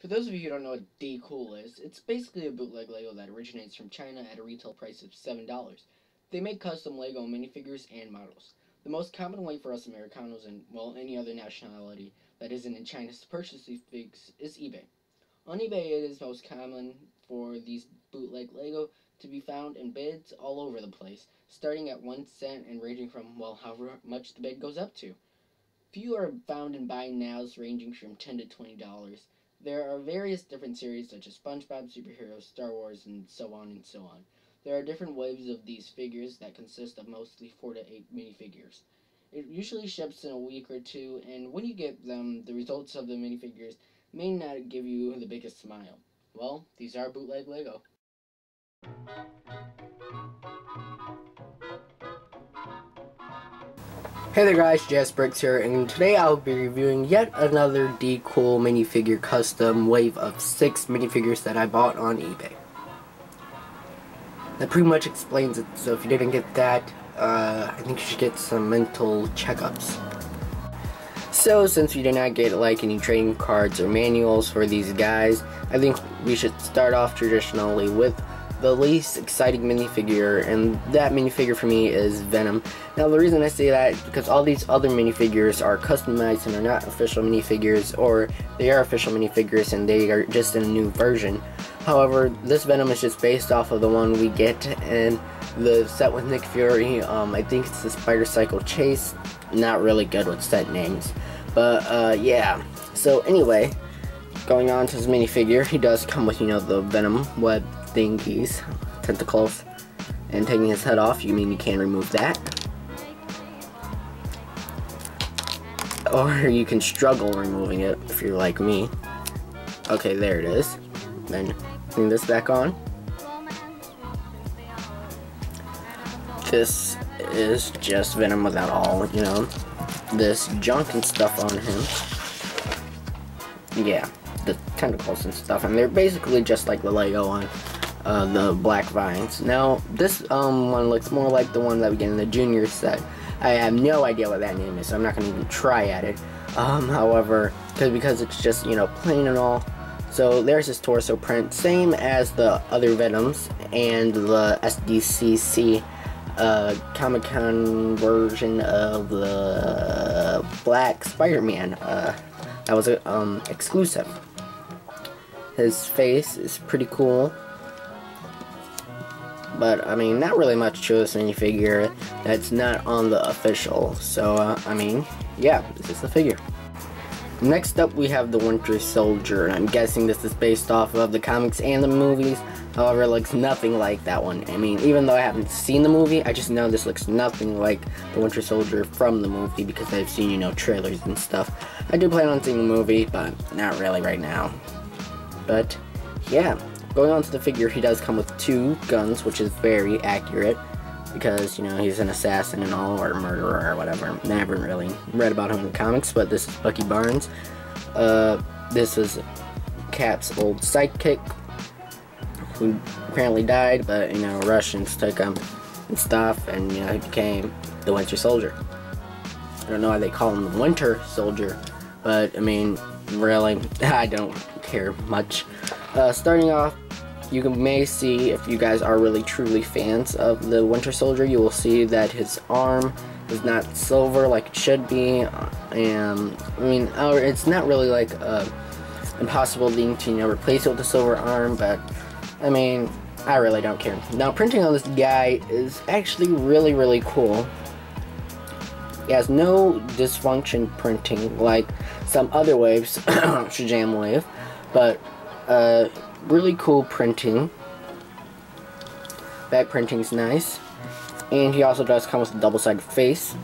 For those of you who don't know what Decool is, it's basically a bootleg Lego that originates from China at a retail price of $7. They make custom Lego minifigures and models. The most common way for us Americanos and, well, any other nationality that isn't in China to purchase these figs is eBay. On eBay it is most common for these bootleg Lego to be found in bids all over the place, starting at 1 cent and ranging from, well, however much the bid goes up to. Few are found in buy nows ranging from $10 to $20. There are various different series such as SpongeBob, superheroes, Star Wars, and so on and so on. There are different waves of these figures that consist of mostly 4 to 8 minifigures. It usually ships in a week or two, and when you get them, the results of the minifigures may not give you the biggest smile. Well, these are bootleg Lego. Hey there guys, Bricks here, and today I'll be reviewing yet another Decool minifigure custom wave of 6 minifigures that I bought on eBay. That pretty much explains it, so if you didn't get that, I think you should get some mental checkups. So since we did not get like any trading cards or manuals for these guys, I think we should start off traditionally with the least exciting minifigure, and that minifigure for me is Venom. Now the reason I say that is because all these other minifigures are customized and are not official minifigures, or they are official minifigures and they are just in a new version. However, this Venom is just based off of the one we get in the set with Nick Fury. I think it's the Spider Cycle Chase. Not really good with set names, but yeah. So anyway, going on to his minifigure, he does come with, you know, the Venom web thingies, tentacles, and taking his head off, you mean you can remove that, or you can struggle removing it if you're like me. Okay, there it is. Then putting this back on. This is just Venom without all, you know, this junk and stuff on him. Yeah, the tentacles and stuff, and they're basically just like the Lego on the black vines. Now this one looks more like the one that we get in the junior set. I have no idea what that name is, so I'm not gonna even try at it. However, because it's just, you know, plain and all. So there's his torso print, same as the other Venoms and the SDCC Comic-Con version of the Black Spider-Man. That was a exclusive. His face is pretty cool, but I mean, not really much to this minifigure that's not on the official. So I mean, yeah, this is the figure. Next up, we have the Winter Soldier, and I'm guessing this is based off of the comics and the movies. However, it looks nothing like that one. I mean, even though I haven't seen the movie, I just know this looks nothing like the Winter Soldier from the movie because I've seen, you know, trailers and stuff. I do plan on seeing the movie, but not really right now. But yeah, going on to the figure, he does come with 2 guns, which is very accurate because, you know, he's an assassin and all, or murderer or whatever. I haven't really read about him in the comics, but this is Bucky Barnes. This is Cap's old sidekick, who apparently died, but, you know, Russians took him and stuff, and, you know, he became the Winter Soldier. I don't know why they call him the Winter Soldier, but, I mean, really, I don't care much. Starting off, you may see, if you guys are really truly fans of the Winter Soldier, you will see that his arm is not silver like it should be, and I mean, it's not really like impossible thing to, you know, replace it with a silver arm, but I mean, I really don't care. Now, printing on this guy is actually really cool. He has no dysfunction printing like some other waves, Shazam wave, but really cool printing. Back printing's nice, and he also does come with a double-sided face.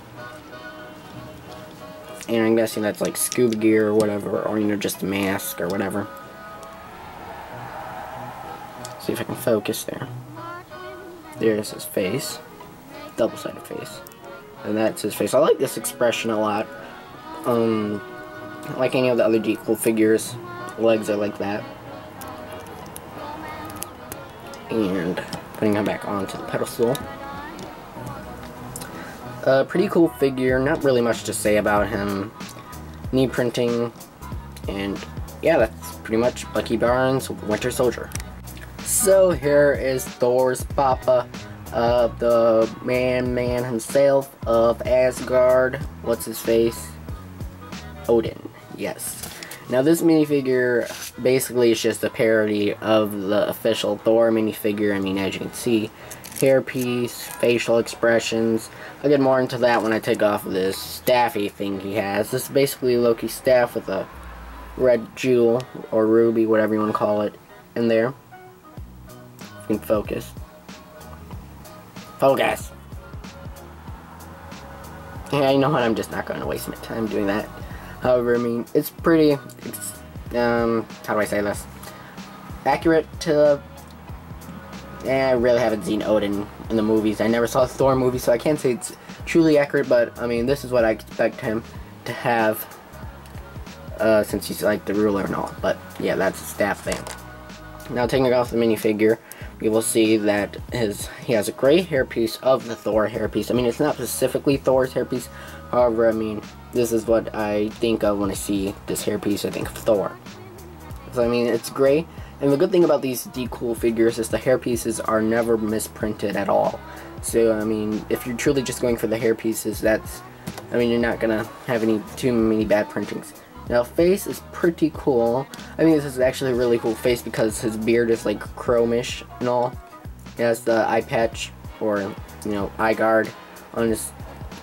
And I'm guessing that's like scuba gear or whatever, or, you know, just a mask or whatever. See if I can focus there. There's his face, double-sided face, and that's his face. I like this expression a lot. Like any of the other Decool figures, legs are like that. And putting him back onto the pedestal. Pretty cool figure, not really much to say about him. Knee printing, and yeah, that's pretty much Bucky Barnes' Winter Soldier. So here is Thor's Papa, the man himself of Asgard. What's his face? Odin. Yes. Now this minifigure basically is just a parody of the official Thor minifigure. I mean, as you can see, hairpiece, facial expressions. I'll get more into that when I take off this staffy thing he has. This is basically Loki's staff with a red jewel, or ruby, whatever you want to call it, in there. If you can focus. Focus! Yeah, you know what, I'm just not going to waste my time doing that. However, I mean, it's pretty, how do I say this? Accurate to, I really haven't seen Odin in the movies. I never saw the Thor movie, so I can't say it's truly accurate, but, I mean, this is what I expect him to have, since he's, like, the ruler and all. But, yeah, that's a staff thing. Now, taking off the minifigure, we will see that he has a gray hairpiece of the Thor hairpiece. I mean, it's not specifically Thor's hairpiece. However, I mean, this is what I think of when I see this hairpiece. I think of Thor. So, I mean, it's gray. And the good thing about these Decool figures is the hairpieces are never misprinted at all. So, I mean, if you're truly just going for the hairpieces, I mean, you're not gonna have too many bad printings. Now, face is pretty cool. I think this is actually a really cool face because his beard is like chromish and all. He has the eye patch, or, you know, eye guard on his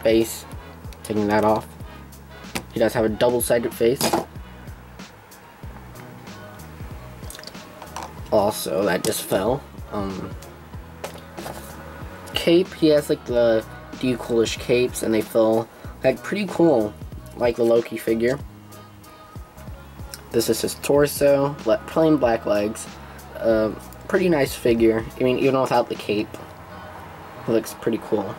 face. Taking that off. He does have a double-sided face. Also, that just fell. Cape, he has like the Decoolish capes, and they feel like pretty cool, like the Loki figure. This is his torso, plain black legs. Pretty nice figure. I mean, even without the cape, it looks pretty cool.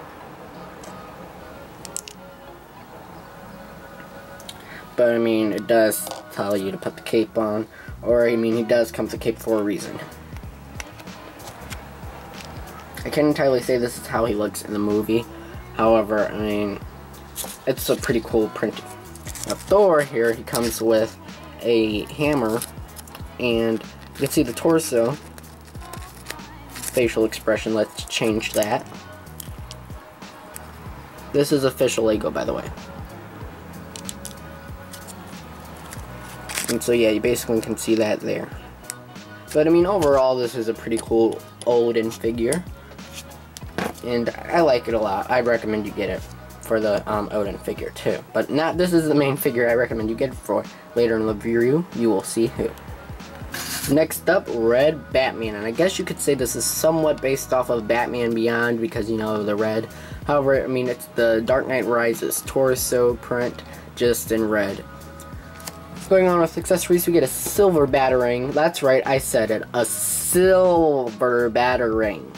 But I mean, it does tell you to put the cape on, or I mean, he does come with the cape for a reason. I can't entirely say this is how he looks in the movie. However, I mean, it's a pretty cool print. Now, Thor here, he comes with a hammer, and you can see the torso, facial expression. Let's change that. This is official Lego, by the way. And so yeah, you basically can see that there. But I mean, overall, this is a pretty cool Odin figure, and I like it a lot. I recommend you get it for the Odin figure too. But this is the main figure I recommend you get it for. Later in the review, you will see who. Next up, Red Batman, and I guess you could say this is somewhat based off of Batman Beyond because, you know, the red. However, I mean, it's the Dark Knight Rises torso print, just in red. Going on with accessories, we get a silver batarang. That's right, I said it. A silver batarang.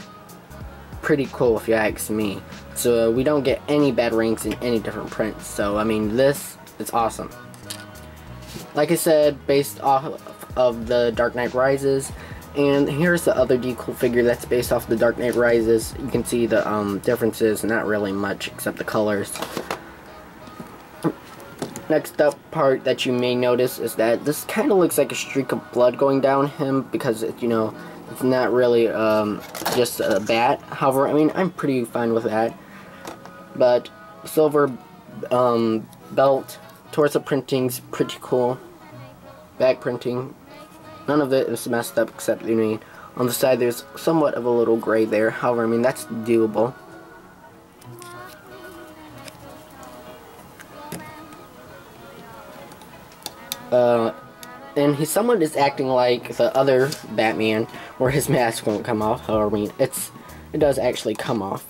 Pretty cool if you ask me. So we don't get any batarangs in any different prints. So I mean, this is awesome. Like I said, based off of the Dark Knight Rises. And here's the other Decool figure that's based off the Dark Knight Rises. You can see the differences, not really much except the colors. Next up part that you may notice is that this kind of looks like a streak of blood going down him because, you know, it's not really just a bat. However, I mean, I'm pretty fine with that. But silver belt, torso printing's pretty cool. Back printing, none of it is messed up except, you know, on the side there's somewhat of a little gray there. However, I mean, that's doable. And he somewhat is acting like the other Batman, where his mask won't come off. However, I mean, it does actually come off.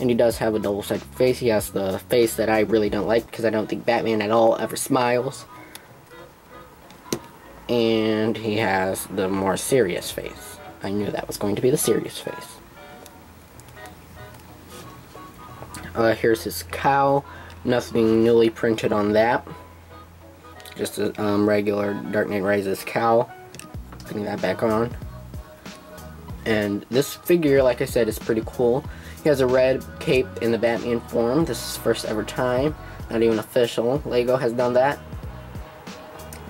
And he does have a double-sided face. He has the face that I really don't like, because I don't think Batman at all ever smiles. And he has the more serious face. I knew that was going to be the serious face. Here's his cowl. Nothing newly printed on that. Just a regular Dark Knight Rises cowl. Putting that back on. And this figure, like I said, is pretty cool. He has a red cape in the Batman form. This is first ever time. Not even official. Lego has done that.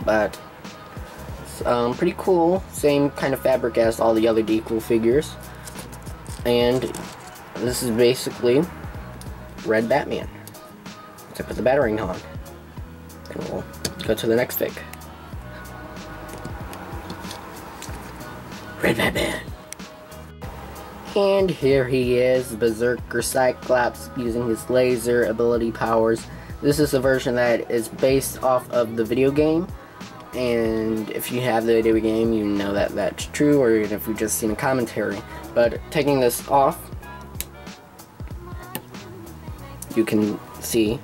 But pretty cool. Same kind of fabric as all the other Decool figures. And this is basically Red Batman. Except with the Batarang on. And we'll go to the next fig. Red Batman. And here he is, Berserker Cyclops, using his laser ability powers. This is a version that is based off of the video game. And if you have the video game, you know that that's true, or even if you've just seen a commentary. But taking this off, you can see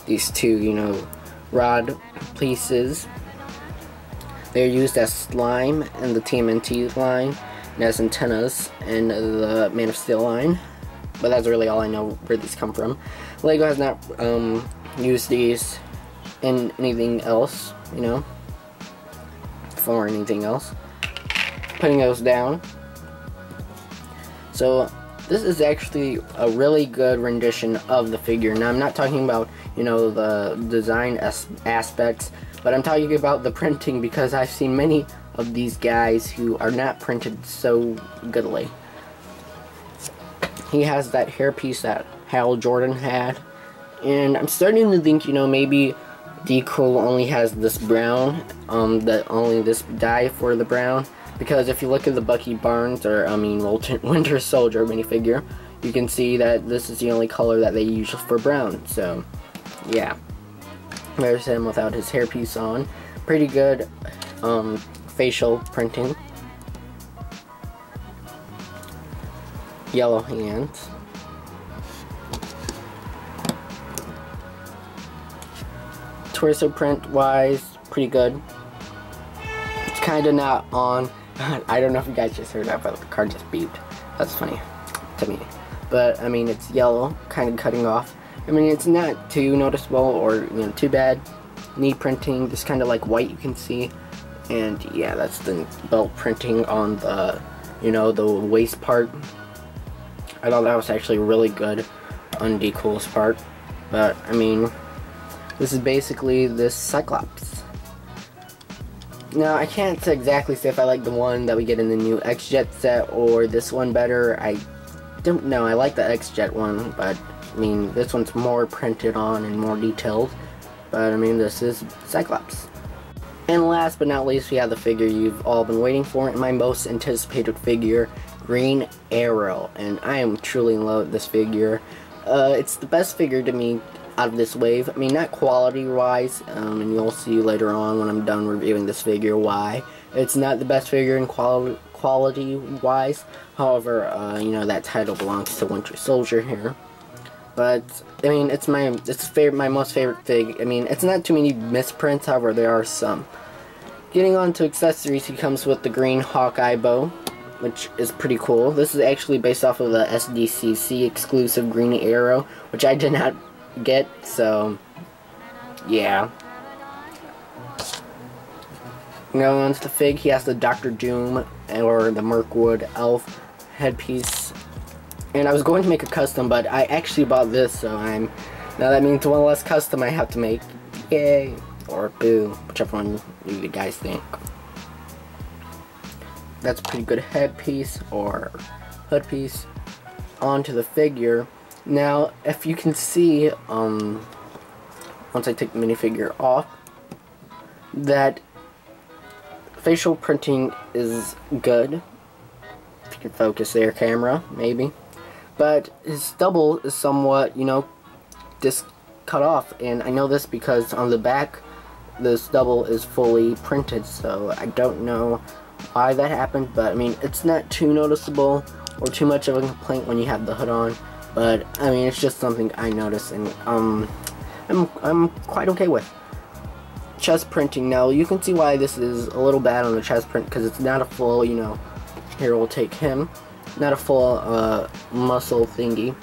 these two, you know, rod pieces. They're used as slime in the TMNT line, and as antennas in the Man of Steel line. But that's really all I know where these come from. LEGO has not used these in anything else, you know, for anything else. Putting those down. So this is actually a really good rendition of the figure. Now I'm not talking about, you know, the design aspects, but I'm talking about the printing, because I've seen many of these guys who are not printed so goodly. He has that hairpiece that Hal Jordan had, and I'm starting to think, you know, maybe Decool only has this brown, that only this dye for the brown, because if you look at the Bucky Barnes, or I mean Winter Soldier minifigure, you can see that this is the only color that they use for brown. So yeah, there's him without his hairpiece on. Pretty good facial printing. Yellow hands. Torso print wise, pretty good. It's kind of not on. I don't know if you guys just heard that, but the card just beeped. That's funny to me. But I mean, it's yellow, kind of cutting off. I mean, it's not too noticeable or, you know, too bad. Knee printing, just kind of like white, you can see. And yeah, that's the belt printing on the, you know, the waist part. I thought that was actually really good on Decool's part. But I mean, this is basically this Cyclops. Now, I can't exactly say if I like the one that we get in the new X-Jet set or this one better. I don't know. I like the X-Jet one, but I mean, this one's more printed on and more detailed. But I mean, this is Cyclops. And last but not least, we have the figure you've all been waiting for, and my most anticipated figure, Green Arrow. And I am truly in love with this figure. It's the best figure to me out of this wave. I mean, not quality wise, and you'll see later on when I'm done reviewing this figure why it's not the best figure in quality wise. However, you know, that title belongs to Winter Soldier here. But I mean, it's my most favorite fig. I mean, it's not too many misprints, however there are some. Getting on to accessories, he comes with the green Hawkeye bow, which is pretty cool. This is actually based off of the SDCC exclusive Green Arrow, which I did not get, so yeah. Going on to the fig, he has the Dr. Doom or the Mirkwood elf headpiece. And I was going to make a custom, but I actually bought this, so now that means one less custom I have to make. Yay! Or boo, whichever one you guys think. That's a pretty good headpiece or hood piece onto the figure. Now, if you can see, once I take the minifigure off, that facial printing is good. If you can focus there, camera, maybe. But his stubble is somewhat, you know, just cut off. And I know this because on the back, the stubble is fully printed. So I don't know why that happened. But I mean, it's not too noticeable or too much of a complaint when you have the hood on. But I mean, it's just something I noticed, and I'm quite okay with. Chest printing. Now you can see why this is a little bad on the chest print, because it's not a full, you know, here we'll take him, not a full muscle thingy.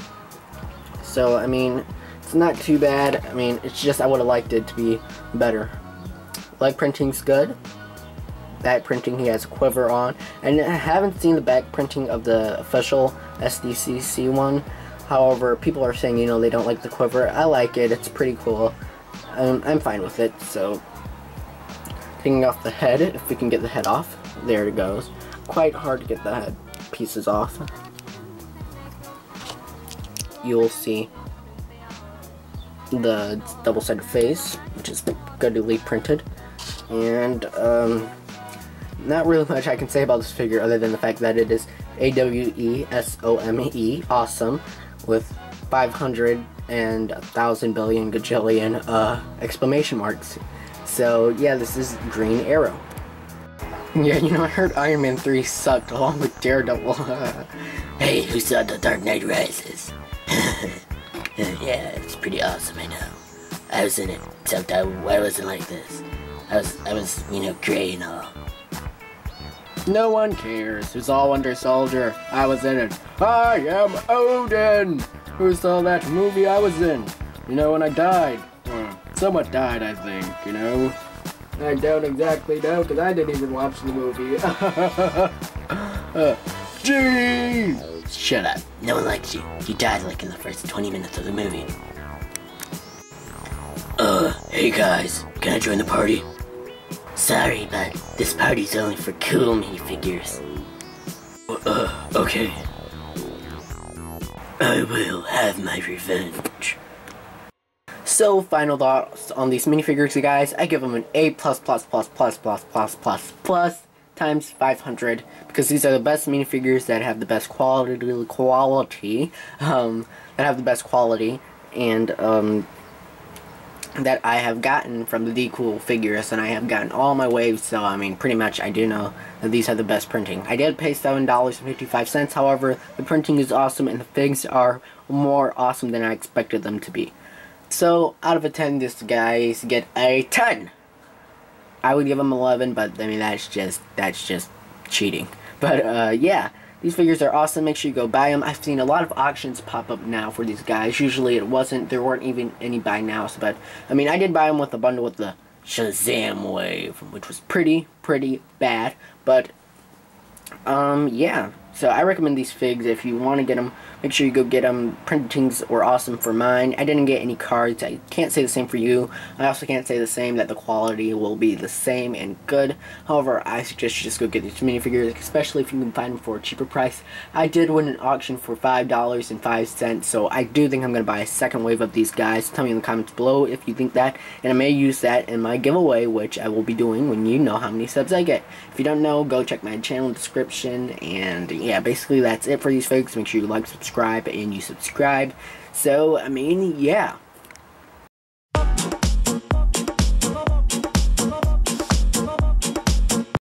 So I mean, it's not too bad. I mean, it's just I would have liked it to be better. Leg printing's good. Back printing, he has a quiver on, and I haven't seen the back printing of the official SDCC one. However, people are saying, you know, they don't like the quiver. I like it. It's pretty cool. I'm fine with it. So taking off the head, if we can get the head off. There it goes. Quite hard to get the head pieces off. You'll see the double-sided face, which is goodly printed. And, not really much I can say about this figure other than the fact that it is AWESOME, awesome, with 500 and 1,000 billion gajillion exclamation marks. So yeah, this is Green Arrow. Yeah, you know, I heard Iron Man 3 sucked along with Daredevil. Hey, who saw The Dark Knight Rises? Yeah, it's pretty awesome, I know. I was in it, except I wasn't like this. I was, you know, gray and all. No one cares. It's all Winter Soldier. I was in it. I am Odin! Who saw that movie I was in? You know, when I died. Someone died, I think, you know? I don't exactly know, because I didn't even watch the movie. Jeez! Oh, shut up. No one likes you. You died like in the first 20 minutes of the movie. Hey guys, can I join the party? Sorry, but this party's only for cool minifigures. Okay. I will have my revenge. So, final thoughts on these minifigures, you guys. I give them an A++++++++ times 500, because these are the best minifigures that have the best quality, and that I have gotten from the Decool figures, and I have gotten all my waves, so I mean, pretty much I do know that these are the best printing. I did pay $7.55, however, the printing is awesome, and the figs are more awesome than I expected them to be. So, out of a 10, this guys get a 10! I would give them 11, but I mean, that's just cheating. But, yeah. These figures are awesome. Make sure you go buy them. I've seen a lot of auctions pop up now for these guys. Usually there weren't even any buy nows, but I mean, I did buy them with a bundle with the Shazam wave, which was pretty bad, but yeah. So I recommend these figs if you want to get them. Make sure you go get them. Printings were awesome for mine. I didn't get any cards. I can't say the same for you. I also can't say the same that the quality will be the same and good. However, I suggest you just go get these minifigures, especially if you can find them for a cheaper price. I did win an auction for $5.05, so I do think I'm going to buy a second wave of these guys. Tell me in the comments below if you think that, and I may use that in my giveaway, which I will be doing when you know how many subs I get. If you don't know, go check my channel description, and yeah, basically that's it for these figs. Make sure you like, subscribe, and you subscribe. So, I mean, yeah.